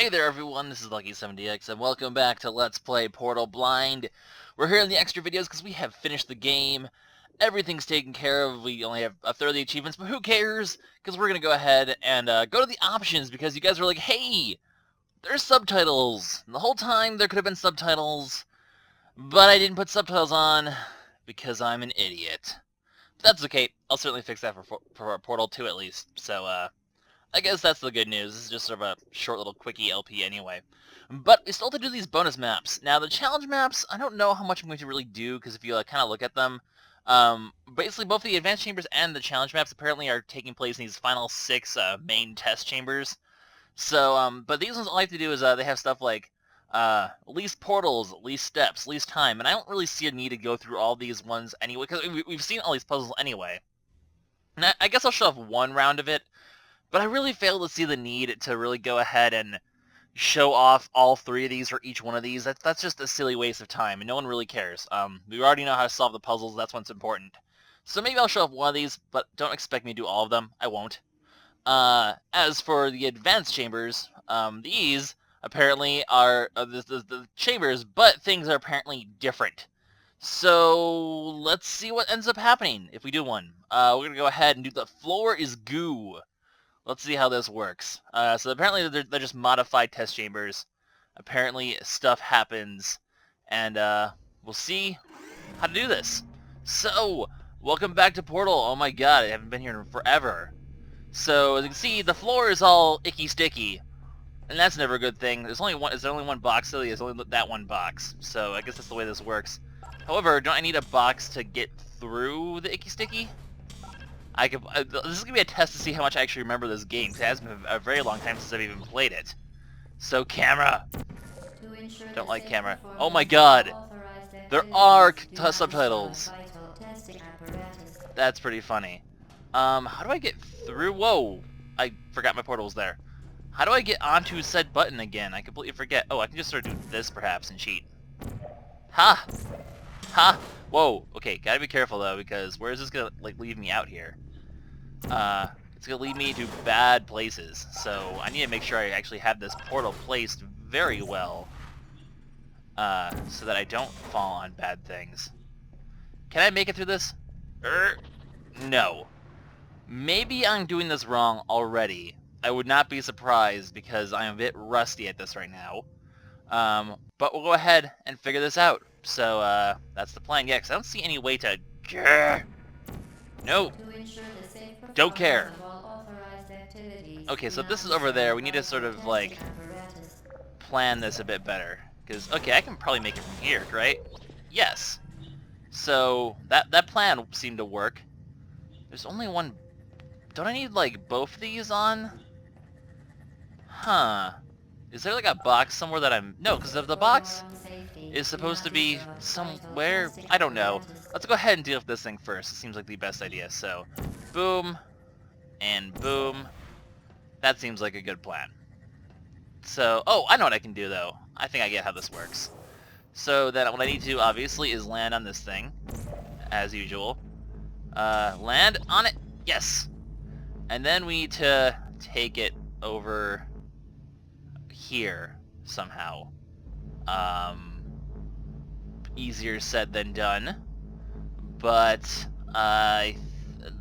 Hey there everyone, this is LuckySevenDX, and welcome back to Let's Play Portal Blind. We're here in the extra videos because we have finished the game. Everything's taken care of. We only have a third of the achievements, but who cares? Because we're going to go ahead and go to the options because you guys were like, hey, there's subtitles. And the whole time there could have been subtitles, but I didn't put subtitles on because I'm an idiot. That's okay. I'll certainly fix that for Portal 2 at least. So, I guess that's the good news. This is just sort of a short little quickie LP anyway. But we still have to do these bonus maps. Now, the challenge maps, I don't know how much I'm going to really do, because if you kind of look at them, basically both the advanced chambers and the challenge maps apparently are taking place in these final 6 main test chambers. So, but these ones, all I have to do is they have stuff like least portals, least steps, least time, and I don't really see a need to go through all these ones anyway, because we've seen all these puzzles anyway. And I guess I'll show off one round of it. But I really fail to see the need to really go ahead and show off all 3 of these or each one of these. That's just a silly waste of time, and no one really cares. We already know how to solve the puzzles. That's what's important. So maybe I'll show off one of these, but don't expect me to do all of them. I won't. As for the advanced chambers, these apparently are the chambers, but things are apparently different. So let's see what ends up happening if we do one. We're going to go ahead and do the floor is goo. Let's see how this works. So apparently they're just modified test chambers. Apparently stuff happens, and we'll see how to do this. So, welcome back to Portal. Oh my god, I haven't been here in forever. So, as you can see, the floor is all icky sticky, and that's never a good thing. There's only one box, so there's only that one box. So, I guess that's the way this works. However, don't I need a box to get through the icky sticky? This is going to be a test to see how much I actually remember this game, because it has been a very long time since I've even played it. So, camera! Don't like camera. Oh my god! There are subtitles! That's pretty funny. How do I get through? Whoa! I forgot my portal was there. How do I get onto said button again? I completely forget. Oh, I can just sort of do this, perhaps, and cheat. Ha! Ha! Whoa! Okay, gotta be careful, though, because where is this gonna, leave me out here? It's gonna lead me to bad places, so I need to make sure I actually have this portal placed very well, so that I don't fall on bad things. Can I make it through this? No. Maybe I'm doing this wrong already. I would not be surprised, because I'm a bit rusty at this right now. But we'll go ahead and figure this out. So, that's the plan. Yeah, because I don't see any way to... No. Don't care. Okay, so this is over there. We need to sort of, plan this a bit better. Because, okay, I can probably make it from here, right? Yes. So, that plan seemed to work. There's only one... Don't I need, both of these on? Huh. Is there, a box somewhere that I'm... No, because the box is supposed to be somewhere... I don't know. Let's go ahead and deal with this thing first. It seems like the best idea. So, boom, and boom. That seems like a good plan. So, oh, I know what I can do, though. I think I get how this works. So, then what I need to do, obviously, is land on this thing, as usual. Land on it. Yes. And then we need to take it over here, somehow. Easier said than done. But,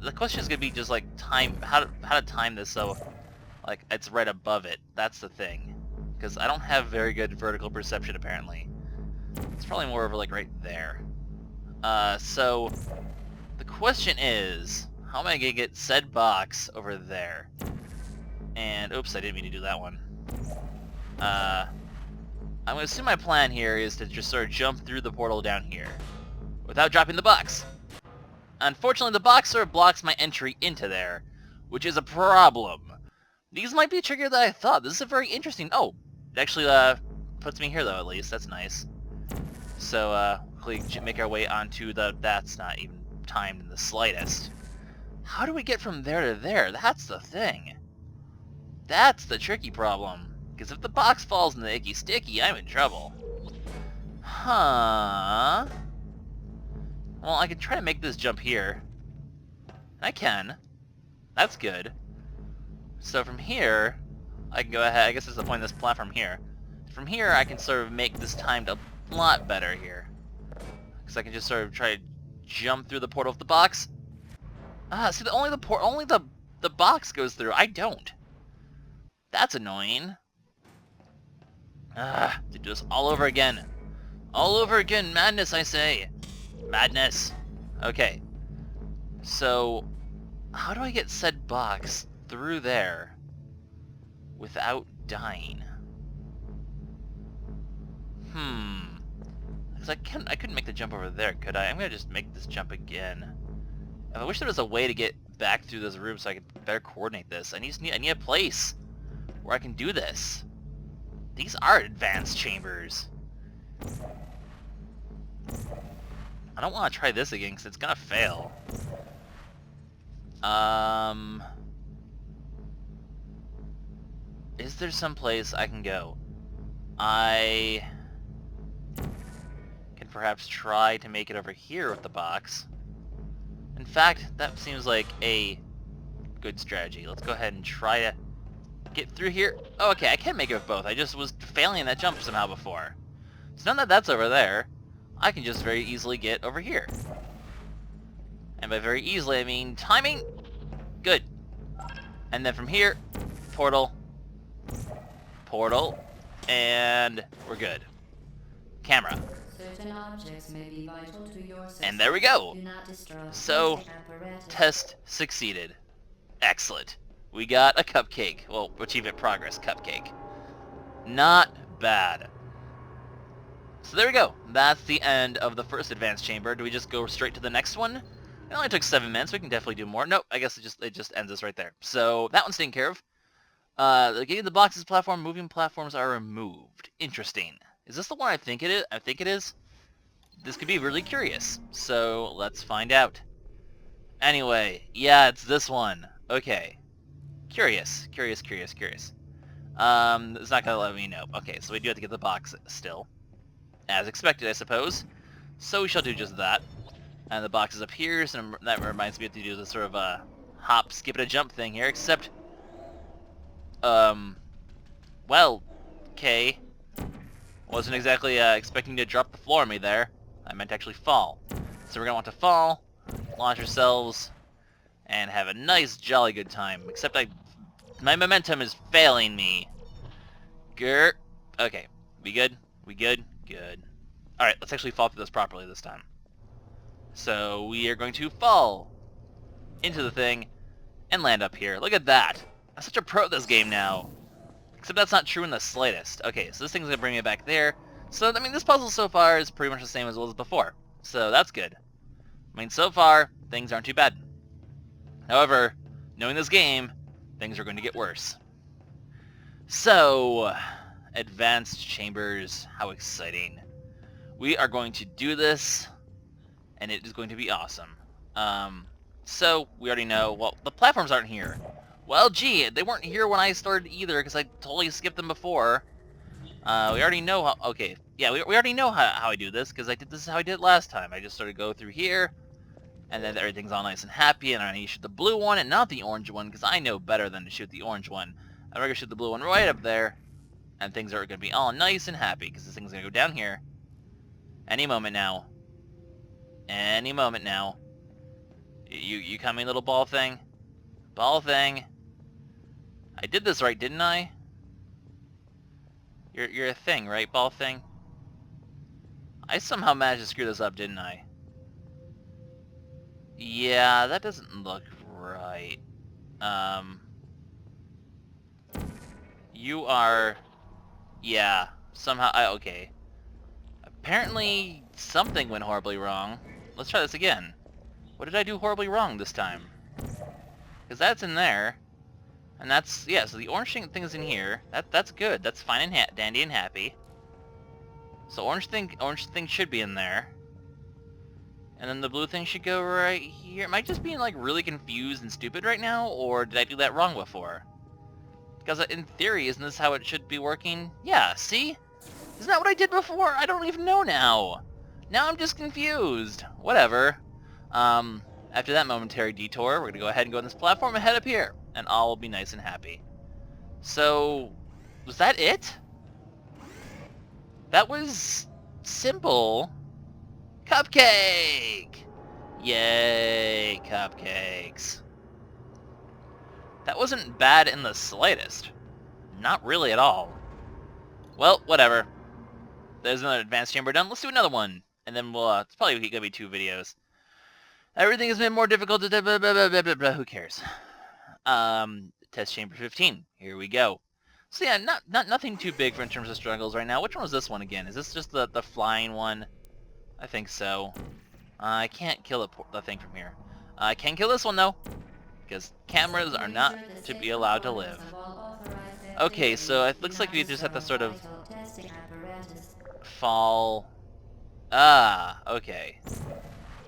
the question is going to be just, how to time this so, it's right above it. That's the thing. Because I don't have very good vertical perception, apparently. It's probably more over, right there. So, the question is, how am I going to get said box over there? And, oops, I didn't mean to do that one. I'm going to assume my plan here is to just sort of jump through the portal down here without dropping the box. Unfortunately, the box sort of blocks my entry into there, which is a problem. These might be trickier than I thought. This is a very interesting... Oh, it actually puts me here, though, at least. That's nice. So, we make our way onto the... That's not even timed in the slightest. How do we get from there to there? That's the thing. That's the tricky problem. Because if the box falls in the icky sticky, I'm in trouble. Huh? Well, I could try to make this jump here. I can. That's good. So from here, I can go ahead. I guess that's the point of this platform here. From here, I can sort of make this timed a lot better here. Because I can just sort of try to jump through the portal of the box. Ah, see, only the box goes through. I don't. That's annoying. Ah, to do this all over again. All over again. Madness, I say. Madness. Okay. So, how do I get said box through there without dying? Because I couldn't make the jump over there, could I? I'm gonna just make this jump again. I wish there was a way to get back through this room so I could better coordinate this. I need a place where I can do this. These are advanced chambers. I don't want to try this again because it's gonna fail. Is there some place I can go? I can perhaps try to make it over here with the box. In fact, that seems like a good strategy. Let's go ahead and try to get through here. Oh, okay, I can make it with both. I just was failing that jump somehow before. So now that that's over there, I can just very easily get over here. And by very easily, I mean timing. Good. And then from here, portal, portal, and we're good. Camera. Certain objects may be vital to your system. And there we go. Do not destroy So, test succeeded. Excellent. We got a cupcake. Well, achievement progress cupcake. Not bad. So there we go. That's the end of the first advanced chamber. Do we just go straight to the next one? It only took 7 minutes. We can definitely do more. Nope, I guess it just ends us right there. So that one's taken care of. Getting the boxes platform, moving platforms are removed. Interesting. Is this the one I think it is? I think it is. This could be really curious. So let's find out. Anyway, yeah, it's this one. Okay. Curious. It's not gonna let me know. Okay, so we do have to get the box still. As expected, I suppose. So we shall do just that. And the box is up here, so that reminds me to do this sort of a hop, skip, and a jump thing here, except... well, okay. Wasn't exactly expecting to drop the floor on me there. I meant to actually fall. So we're gonna want to fall, launch ourselves, and have a nice, jolly good time. Except my momentum is failing me. Grr. Okay, we good? We good? Good. Alright, let's actually fall through this properly this time. So we are going to fall into the thing and land up here. Look at that. I'm such a pro at this game now. Except that's not true in the slightest. Okay, so this thing's gonna bring me back there. So, I mean, this puzzle so far is pretty much the same as it was before. So that's good. I mean, so far, things aren't too bad. However, knowing this game, things are going to get worse. So, advanced chambers, how exciting. We are going to do this, and it is going to be awesome. So, we already know, well, the platforms aren't here. Well, gee, they weren't here when I started either, because I totally skipped them before. We already know how, okay, yeah, we already know how I do this, because this is how I did it last time. I just sort of go through here, and then everything's all nice and happy, and I need to shoot the blue one and not the orange one, because I know better than to shoot the orange one. I'm going to shoot the blue one right up there, and things are going to be all nice and happy, because this thing's going to go down here. Any moment now. Any moment now. You coming, little ball thing? Ball thing. I did this right, didn't I? You're a thing, right, ball thing? I somehow managed to screw this up, didn't I? Yeah, that doesn't look right. You are... Yeah, somehow... okay. Apparently, something went horribly wrong. Let's try this again. What did I do horribly wrong this time? Because that's in there. And that's... Yeah, so the orange thing is in here. That's good. That's fine and dandy and happy. So orange thing should be in there. And then the blue thing should go right here. Am I just being, like, really confused and stupid right now? Or did I do that wrong before? Because in theory, isn't this how it should be working? Yeah, see? Isn't that what I did before? I don't even know now. Now I'm just confused. Whatever. After that momentary detour, we're going to go ahead and go on this platform and head up here. And all will be nice and happy. So, was that it? That was simple. Cupcake! Yay, cupcakes. That wasn't bad in the slightest. Not really at all. Well, whatever. There's another advanced chamber done. Let's do another one. And then we'll, it's probably going to be 2 videos. Everything has been more difficult to... Blah, blah, blah, blah, blah, blah. Who cares? Test chamber 15. Here we go. So yeah, nothing too big in terms of struggles right now. Which one was this one again? Is this just the flying one? I think so. I can't kill the thing from here. I can kill this one though, because cameras are not to be allowed to live. Okay, so it looks like we just have to sort of fall. Ah, okay.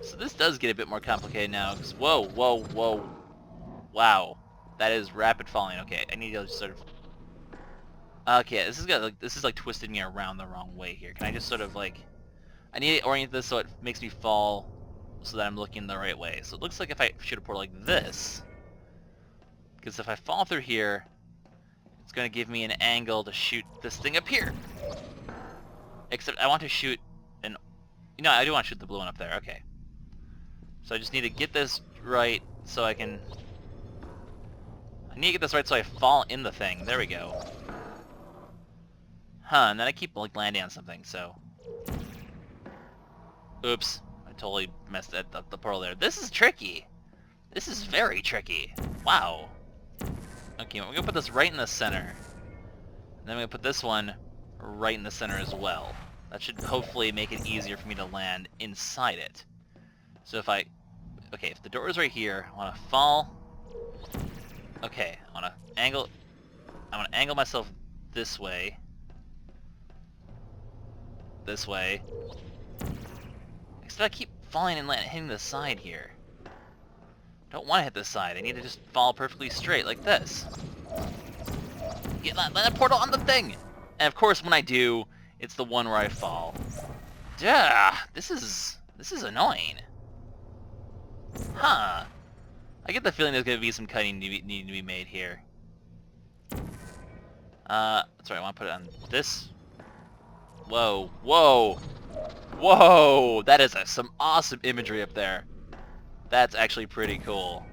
So this does get a bit more complicated now. Cause whoa, whoa, whoa, wow, that is rapid falling. Okay, I need to just sort of. Okay, this is like twisting me around the wrong way here. Can I just sort of like? I need to orient this so it makes me fall, so that I'm looking the right way. So it looks like if I shoot a portal like this, because if I fall through here, it's going to give me an angle to shoot this thing up here. Except I want to shoot an... You know, I do want to shoot the blue one up there. Okay. So I just need to get this right so I can... I need to get this right so I fall in the thing. There we go. Huh, and then I keep like landing on something, so... Oops. I totally messed up the portal there. This is tricky. This is very tricky. Wow. Okay, we're going to put this right in the center. And then we're going to put this one right in the center as well. That should hopefully make it easier for me to land inside it. So if I... Okay, if the door is right here, I want to fall. Okay, I want to angle myself this way. This way. Except I keep falling and hitting the side here. Don't want to hit this side. I need to just fall perfectly straight like this. Get that portal on the thing! And of course when I do, it's the one where I fall. Duh! This is annoying. Huh. I get the feeling there's going to be some cutting needing to be made here. That's right, I want to put it on this. Whoa, whoa! Whoa! That is some awesome imagery up there. That's actually pretty cool.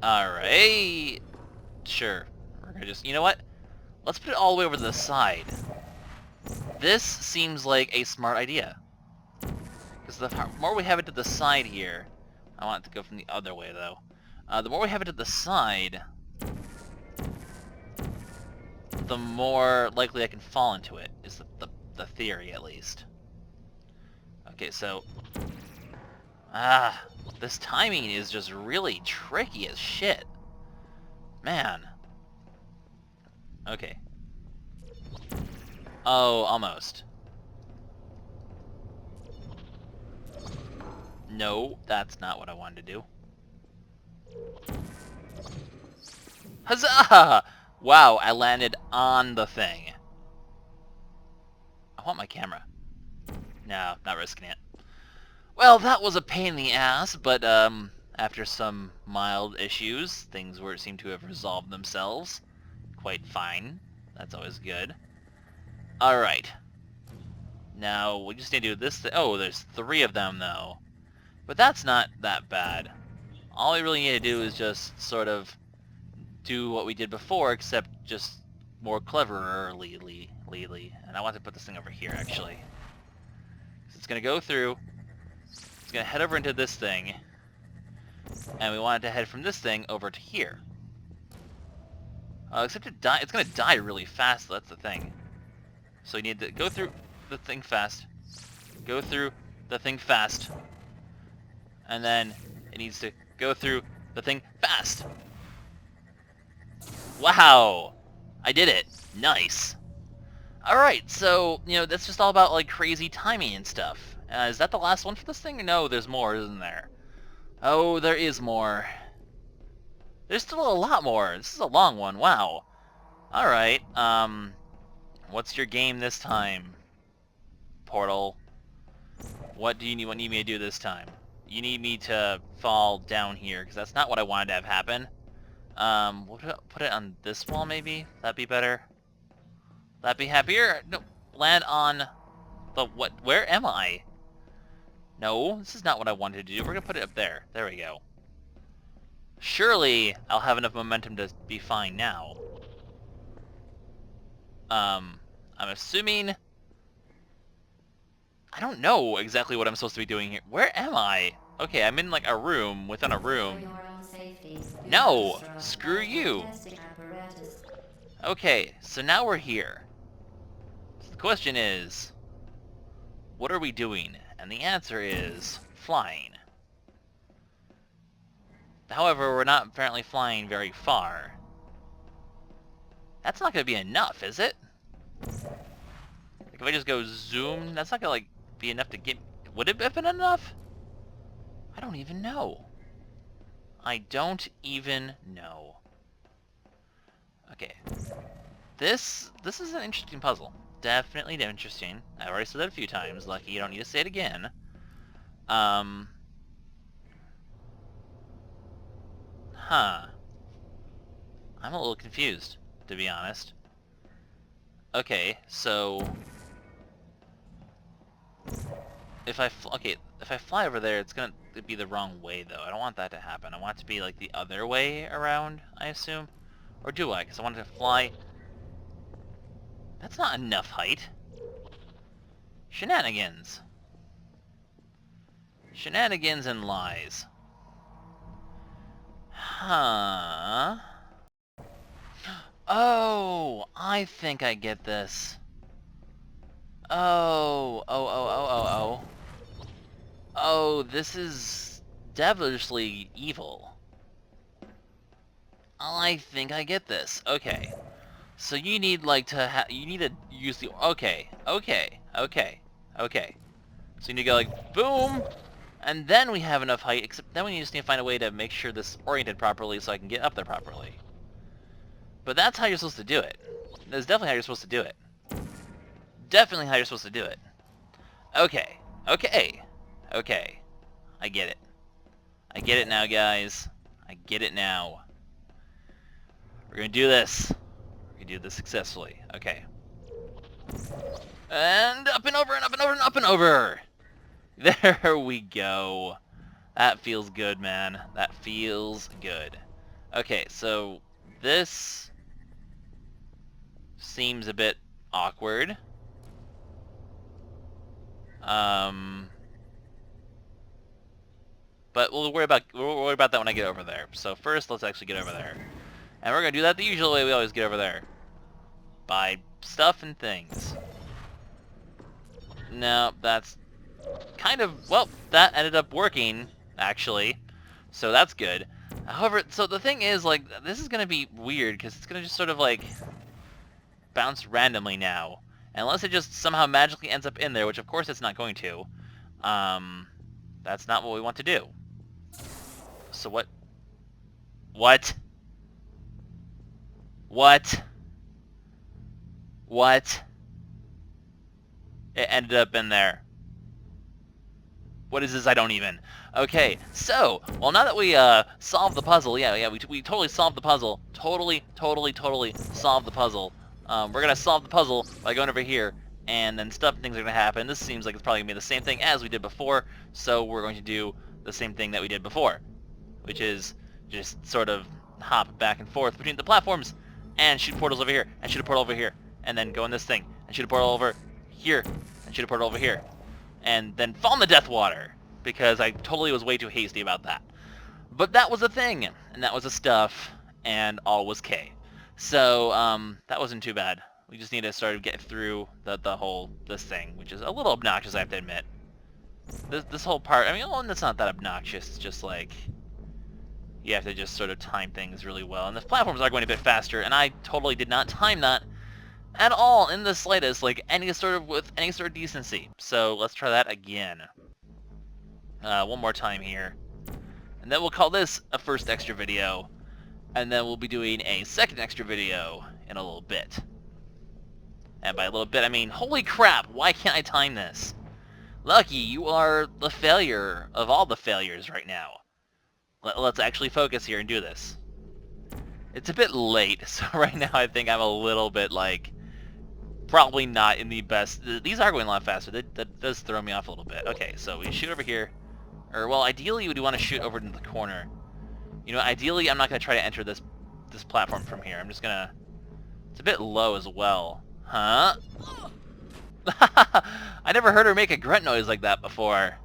Alright. Sure. We're gonna just... You know what? Let's put it all the way over to the side. This seems like a smart idea. Because the more we have it to the side here... I want it to go from the other way, though. The more we have it to the side... the more likely I can fall into it, is the theory, at least. Okay, so... this timing is just really tricky as shit. Man. Okay. Oh, almost. No, that's not what I wanted to do. Huzzah! Wow, I landed on the thing. I want my camera. No, not risking it. Well, that was a pain in the ass, but after some mild issues, things seem to have resolved themselves quite fine. That's always good. Alright. Now, we just need to do this oh, there's 3 of them, though. But that's not that bad. All we really need to do is just sort of do what we did before, except just more cleverly. And I want to put this thing over here, actually. So it's going to go through. It's going to head over into this thing. And we want it to head from this thing over to here. Except it's going to die really fast, though. That's the thing. So you need to go through the thing fast. Go through the thing fast. And then it needs to go through the thing fast. Wow! I did it. Nice. Alright, so, you know, that's just all about, like, crazy timing and stuff. Is that the last one for this thing? No, there's more, isn't there? Oh, there is more. There's still a lot more. This is a long one. Wow. Alright, what's your game this time? Portal. What do you need me to do this time? You need me to fall down here, because that's not what I wanted to have happen. We'll put it on this wall, maybe? That'd be better. That'd be happier? No, land on the what? Where am I? No, this is not what I wanted to do. We're gonna put it up there. There we go. Surely, I'll have enough momentum to be fine now. I'm assuming... I don't know exactly what I'm supposed to be doing here. Where am I? Okay, I'm in like a room within a room. No! Screw you! Okay, so now we're here. So the question is, what are we doing? And the answer is, flying. However, we're not apparently flying very far. That's not going to be enough, is it? Like if I just go zoom, that's not going to like be enough to get... Would it have been enough? I don't even know. I don't even know. Okay. This is an interesting puzzle. Definitely interesting. I've already said that a few times. Lucky you don't need to say it again. Huh. I'm a little confused, to be honest. Okay, so... If I fly over there, it's gonna be the wrong way, though. I don't want that to happen. I want it to be, like, the other way around, I assume. Or do I? Because I want it to fly... That's not enough height. Shenanigans. Shenanigans and lies. Huh... Oh, I think I get this. Oh, this is devilishly evil. I think I get this. Okay. So you need, like, you need to use the... Okay. So you need to go, like, boom! And then we have enough height, except then we just need to find a way to make sure this is oriented properly so I can get up there properly. But that's how you're supposed to do it. That's definitely how you're supposed to do it. Definitely how you're supposed to do it. Okay. I get it. I get it now, guys. I get it now. We're gonna do this. We're gonna do this successfully. Okay. And up and over and up and over and up and over! There we go. That feels good, man. That feels good. Okay, so this seems a bit awkward. But we'll worry about that when I get over there. So first, let's actually get over there. And we're gonna do that the usual way we always get over there. By stuff and things. No, that's kind of... Well, that ended up working, actually. So that's good. However, so the thing is, like, this is gonna be weird, because it's gonna just sort of, like, bounce randomly now. Unless it just somehow magically ends up in there, which of course it's not going to. That's not what we want to do. So what? What? It ended up in there. What is this? I don't even. Okay, so, well, now that we solved the puzzle, we totally solved the puzzle. Totally solved the puzzle. We're gonna solve the puzzle by going over here, and then things are gonna happen. This seems like it's probably gonna be the same thing as we did before, so we're going to do the same thing that we did before, which is just sort of hop back and forth between the platforms, and shoot portals over here, and shoot a portal over here, and then go in this thing, and shoot a portal over here, and shoot a portal over here, and then fall in the death water, because I totally was way too hasty about that. But that was a thing, and that was a stuff, and all was K. So, that wasn't too bad. We just need to sort of get through this thing, which is a little obnoxious, I have to admit. This whole part, I mean, well, it's not that obnoxious, it's just like, you have to just sort of time things really well. And the platforms are going a bit faster, and I totally did not time that at all in the slightest, like with any sort of decency. So let's try that again. One more time here. And then we'll call this a first extra video. And then we'll be doing a second extra video in a little bit. And by a little bit, I mean, holy crap, why can't I time this? Lucky, you are the failure of all the failures right now. Let's actually focus here and do this. It's a bit late, so right now I think I'm a little bit, like, probably not in the best... These are going a lot faster. That does throw me off a little bit. Okay, so we shoot over here. Or, well, ideally we'd want to shoot over into the corner. You know, ideally I'm not going to try to enter this platform from here. I'm just going to... It's a bit low as well. Huh? I never heard her make a grunt noise like that before.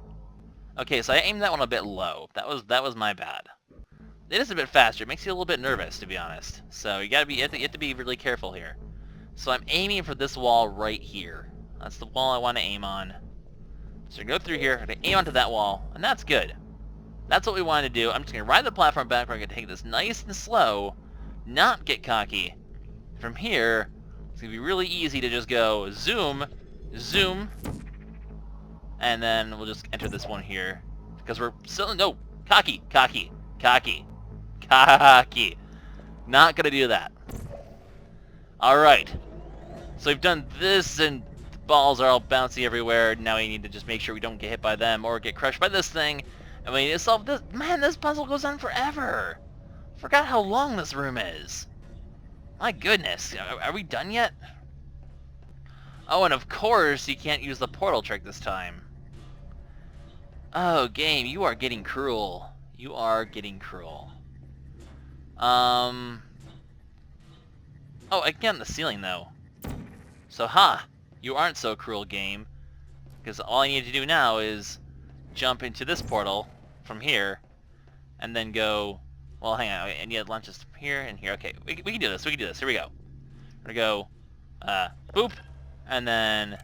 Okay, so I aimed that one a bit low. That was my bad. It is a bit faster. It makes you a little bit nervous, to be honest. So you have to be really careful here. So I'm aiming for this wall right here. That's the wall I want to aim on. So go through here, I'm going to aim onto that wall, and that's good. That's what we wanted to do. I'm just going to ride the platform back. We're going to take this nice and slow, not get cocky. From here, it's going to be really easy to just go zoom, zoom, and then we'll just enter this one here. Because we're still... No! Cocky! Cocky! Cocky! Cocky! Not going to do that. Alright. So we've done this, and the balls are all bouncy everywhere. Now we need to just make sure we don't get hit by them or get crushed by this thing. And we need to solve this. Man, this puzzle goes on forever. Forgot how long this room is. My goodness. Are we done yet? Oh, and of course, you can't use the portal trick this time. Oh, game, you are getting cruel. You are getting cruel. Oh, I can get on the ceiling, though. So, you aren't so cruel, game. Because all I need to do now is jump into this portal from here, and then go... Well, hang on, and it launches from here and here. Okay, we can do this, we can do this. Here we go. We're gonna go, boop, and then...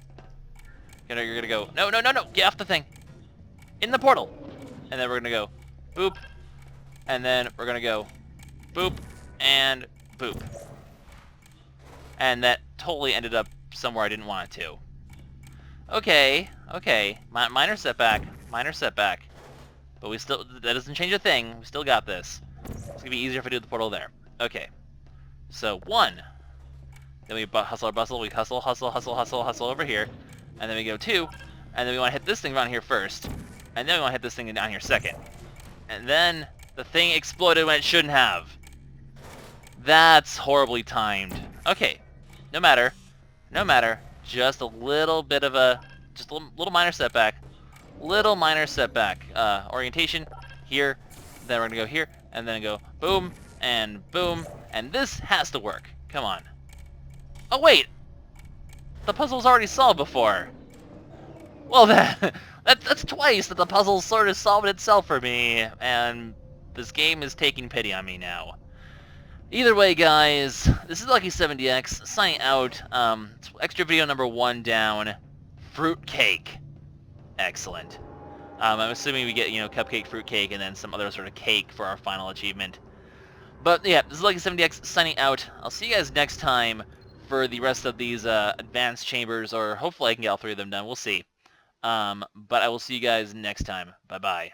You're gonna go, no, get off the thing! In the portal! And then we're gonna go, boop, and then we're gonna go, boop, and boop. And that totally ended up somewhere I didn't want it to. Okay. Minor setback. But we still... That doesn't change a thing. We still got this. It's gonna be easier if I do the portal there. Okay. So, 1. Then we hustle or bustle. We hustle over here. And then we go 2. And then we want to hit this thing around here first. And then we want to hit this thing down here second. And then the thing exploded when it shouldn't have. That's horribly timed. Okay. No matter. Just a little bit of a... Just a little minor setback. Orientation. Here. Then we're going to go here. And then go boom. And boom. And this has to work. Come on. Oh, wait. The puzzle's already solved before. Well, that's twice that the puzzle sort of solved itself for me. And this game is taking pity on me now. Either way, guys, this is LuckySevenDX signing out. It's extra video number 1 down. Fruitcake. Excellent. I'm assuming we get, cupcake, fruitcake, and then some other sort of cake for our final achievement. But yeah, this is LuckySevenDX signing out. I'll see you guys next time for the rest of these advanced chambers, or hopefully I can get all 3 of them done. We'll see. But I will see you guys next time. Bye-bye.